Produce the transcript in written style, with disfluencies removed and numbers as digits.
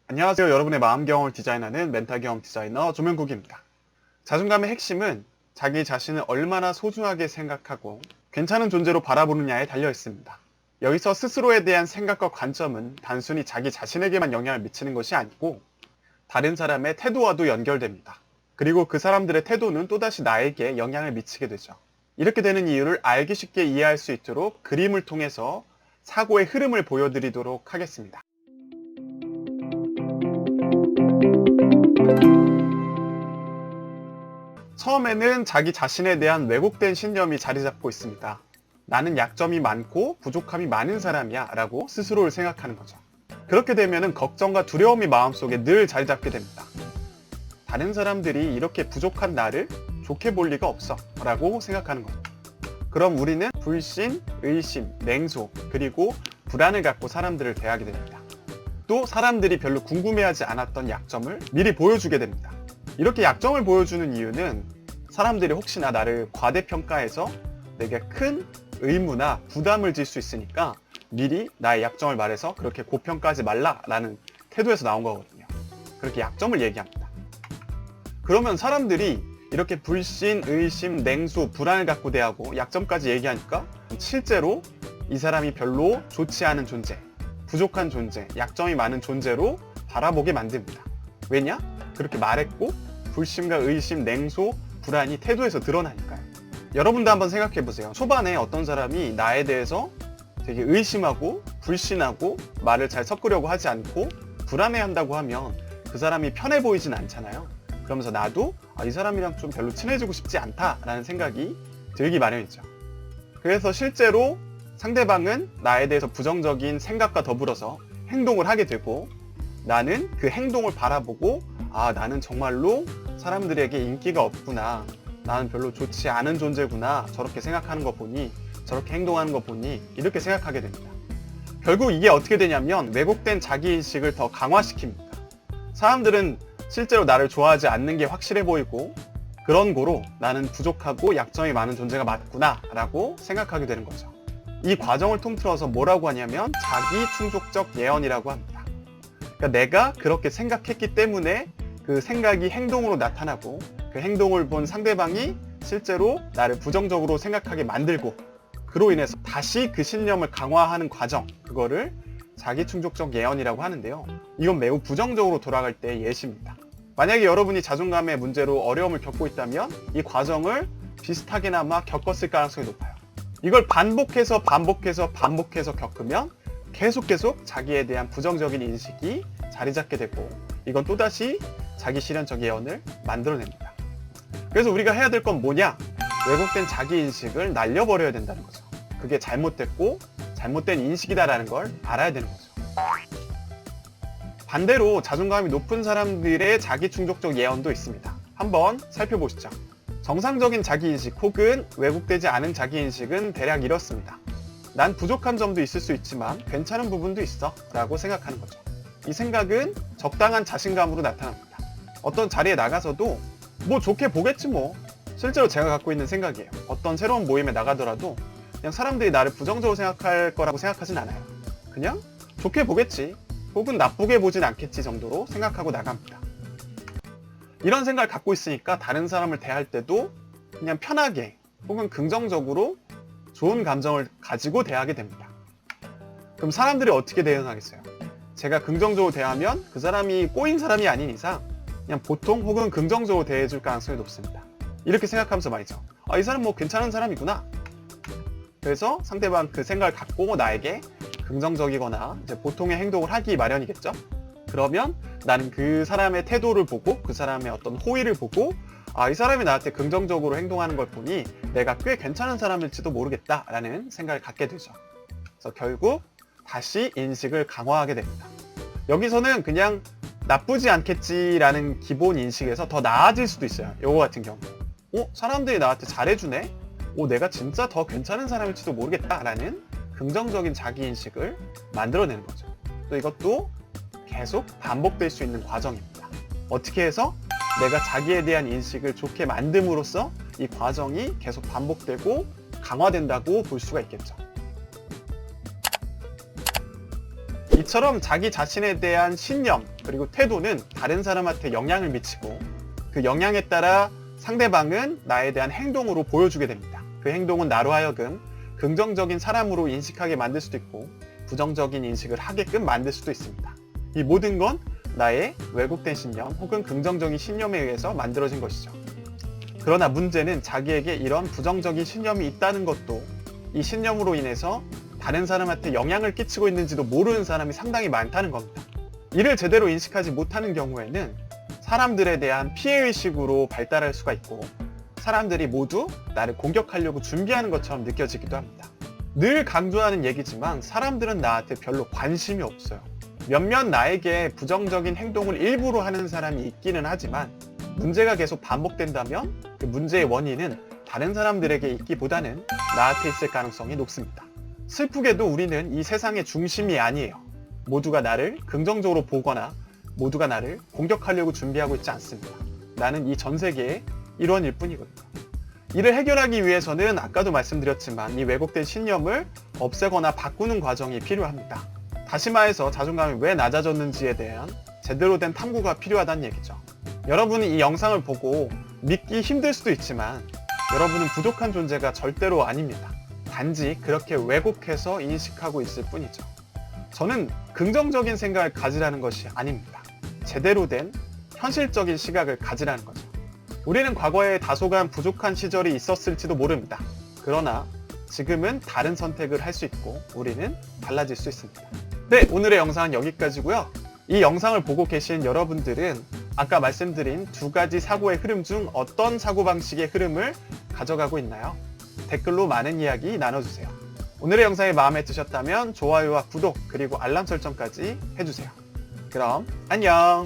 안녕하세요. 여러분의 마음 경험을 디자인하는 멘탈 경험 디자이너 조명국입니다. 자존감의 핵심은 자기 자신을 얼마나 소중하게 생각하고 괜찮은 존재로 바라보느냐에 달려 있습니다. 여기서 스스로에 대한 생각과 관점은 단순히 자기 자신에게만 영향을 미치는 것이 아니고 다른 사람의 태도와도 연결됩니다. 그리고 그 사람들의 태도는 또다시 나에게 영향을 미치게 되죠. 이렇게 되는 이유를 알기 쉽게 이해할 수 있도록 그림을 통해서 사고의 흐름을 보여드리도록 하겠습니다. 처음에는 자기 자신에 대한 왜곡된 신념이 자리 잡고 있습니다. 나는 약점이 많고 부족함이 많은 사람이야 라고 스스로를 생각하는 거죠. 그렇게 되면 걱정과 두려움이 마음속에 늘 자리 잡게 됩니다. 다른 사람들이 이렇게 부족한 나를 좋게 볼 리가 없어 라고 생각하는 거죠. 그럼 우리는 불신, 의심, 냉소, 그리고 불안을 갖고 사람들을 대하게 됩니다. 또 사람들이 별로 궁금해하지 않았던 약점을 미리 보여주게 됩니다. 이렇게 약점을 보여주는 이유는 사람들이 혹시나 나를 과대평가해서 내게 큰 의무나 부담을 질 수 있으니까 미리 나의 약점을 말해서 그렇게 고평가하지 말라라는 태도에서 나온 거거든요. 그렇게 약점을 얘기합니다. 그러면 사람들이 이렇게 불신, 의심, 냉소, 불안을 갖고 대하고 약점까지 얘기하니까 실제로 이 사람이 별로 좋지 않은 존재, 부족한 존재, 약점이 많은 존재로 바라보게 만듭니다. 왜냐? 그렇게 말했고 불신과 의심, 냉소, 불안이 태도에서 드러나니까요. 여러분도 한번 생각해보세요. 초반에 어떤 사람이 나에 대해서 되게 의심하고 불신하고 말을 잘 섞으려고 하지 않고 불안해한다고 하면 그 사람이 편해 보이진 않잖아요. 그러면서 나도 이 사람이랑 좀 별로 친해지고 싶지 않다라는 생각이 들기 마련이죠. 그래서 실제로 상대방은 나에 대해서 부정적인 생각과 더불어서 행동을 하게 되고 나는 그 행동을 바라보고 나는 정말로 사람들에게 인기가 없구나. 나는 별로 좋지 않은 존재구나. 저렇게 생각하는 거 보니, 저렇게 행동하는 거 보니 이렇게 생각하게 됩니다. 결국 이게 어떻게 되냐면 왜곡된 자기인식을 더 강화시킵니다. 사람들은 실제로 나를 좋아하지 않는 게 확실해 보이고 그런 거로 나는 부족하고 약점이 많은 존재가 맞구나 라고 생각하게 되는 거죠. 이 과정을 통틀어서 뭐라고 하냐면 자기 충족적 예언이라고 합니다. 그러니까 내가 그렇게 생각했기 때문에 그 생각이 행동으로 나타나고 그 행동을 본 상대방이 실제로 나를 부정적으로 생각하게 만들고 그로 인해서 다시 그 신념을 강화하는 과정, 그거를 자기 충족적 예언이라고 하는데요. 이건 매우 부정적으로 돌아갈 때의 예시입니다. 만약에 여러분이 자존감의 문제로 어려움을 겪고 있다면 이 과정을 비슷하게나마 겪었을 가능성이 높아요. 이걸 반복해서 겪으면 계속 계속 자기에 대한 부정적인 인식이 자리 잡게 되고 이건 또다시 자기 실현적 예언을 만들어냅니다. 그래서 우리가 해야 될 건 뭐냐? 왜곡된 자기 인식을 날려버려야 된다는 거죠. 그게 잘못됐고 잘못된 인식이다라는 걸 알아야 되는 거죠. 반대로 자존감이 높은 사람들의 자기 충족적 예언도 있습니다. 한번 살펴보시죠. 정상적인 자기인식 혹은 왜곡되지 않은 자기인식은 대략 이렇습니다. 난 부족한 점도 있을 수 있지만 괜찮은 부분도 있어 라고 생각하는 거죠. 이 생각은 적당한 자신감으로 나타납니다. 어떤 자리에 나가서도 뭐 좋게 보겠지 뭐. 실제로 제가 갖고 있는 생각이에요. 어떤 새로운 모임에 나가더라도 그냥 사람들이 나를 부정적으로 생각할 거라고 생각하진 않아요. 그냥 좋게 보겠지 혹은 나쁘게 보진 않겠지 정도로 생각하고 나갑니다. 이런 생각을 갖고 있으니까 다른 사람을 대할 때도 그냥 편하게 혹은 긍정적으로 좋은 감정을 가지고 대하게 됩니다. 그럼 사람들이 어떻게 대응하겠어요? 제가 긍정적으로 대하면 그 사람이 꼬인 사람이 아닌 이상 그냥 보통 혹은 긍정적으로 대해줄 가능성이 높습니다. 이렇게 생각하면서 말이죠. 이 사람 뭐 괜찮은 사람이구나. 그래서 상대방 그 생각을 갖고 나에게 긍정적이거나 이제 보통의 행동을 하기 마련이겠죠. 그러면 나는 그 사람의 태도를 보고 그 사람의 어떤 호의를 보고 이 사람이 나한테 긍정적으로 행동하는 걸 보니 내가 꽤 괜찮은 사람일지도 모르겠다라는 생각을 갖게 되죠. 그래서 결국 다시 인식을 강화하게 됩니다. 여기서는 그냥 나쁘지 않겠지라는 기본 인식에서 더 나아질 수도 있어요. 요거 같은 경우. 사람들이 나한테 잘해주네? 내가 진짜 더 괜찮은 사람일지도 모르겠다라는 긍정적인 자기인식을 만들어내는 거죠. 또 이것도 계속 반복될 수 있는 과정입니다. 어떻게 해서 내가 자기에 대한 인식을 좋게 만듦으로써 이 과정이 계속 반복되고 강화된다고 볼 수가 있겠죠. 이처럼 자기 자신에 대한 신념, 그리고 태도는 다른 사람한테 영향을 미치고 그 영향에 따라 상대방은 나에 대한 행동으로 보여주게 됩니다. 그 행동은 나로 하여금 긍정적인 사람으로 인식하게 만들 수도 있고 부정적인 인식을 하게끔 만들 수도 있습니다. 이 모든 건 나의 왜곡된 신념 혹은 긍정적인 신념에 의해서 만들어진 것이죠. 그러나 문제는 자기에게 이런 부정적인 신념이 있다는 것도 이 신념으로 인해서 다른 사람한테 영향을 끼치고 있는지도 모르는 사람이 상당히 많다는 겁니다. 이를 제대로 인식하지 못하는 경우에는 사람들에 대한 피해의식으로 발달할 수가 있고 사람들이 모두 나를 공격하려고 준비하는 것처럼 느껴지기도 합니다. 늘 강조하는 얘기지만 사람들은 나한테 별로 관심이 없어요. 몇몇 나에게 부정적인 행동을 일부러 하는 사람이 있기는 하지만 문제가 계속 반복된다면 그 문제의 원인은 다른 사람들에게 있기보다는 나한테 있을 가능성이 높습니다. 슬프게도 우리는 이 세상의 중심이 아니에요. 모두가 나를 긍정적으로 보거나 모두가 나를 공격하려고 준비하고 있지 않습니다. 나는 이 전 세계의 일원일 뿐이거든요. 이를 해결하기 위해서는 아까도 말씀드렸지만 이 왜곡된 신념을 없애거나 바꾸는 과정이 필요합니다. 다시 말해서 자존감이 왜 낮아졌는지에 대한 제대로 된 탐구가 필요하다는 얘기죠. 여러분은 이 영상을 보고 믿기 힘들 수도 있지만 여러분은 부족한 존재가 절대로 아닙니다. 단지 그렇게 왜곡해서 인식하고 있을 뿐이죠. 저는 긍정적인 생각을 가지라는 것이 아닙니다. 제대로 된 현실적인 시각을 가지라는 거죠. 우리는 과거에 다소간 부족한 시절이 있었을지도 모릅니다. 그러나 지금은 다른 선택을 할 수 있고 우리는 달라질 수 있습니다. 네, 오늘의 영상은 여기까지고요. 이 영상을 보고 계신 여러분들은 아까 말씀드린 두 가지 사고의 흐름 중 어떤 사고방식의 흐름을 가져가고 있나요? 댓글로 많은 이야기 나눠주세요. 오늘의 영상이 마음에 드셨다면 좋아요와 구독 그리고 알람 설정까지 해주세요. 그럼 안녕!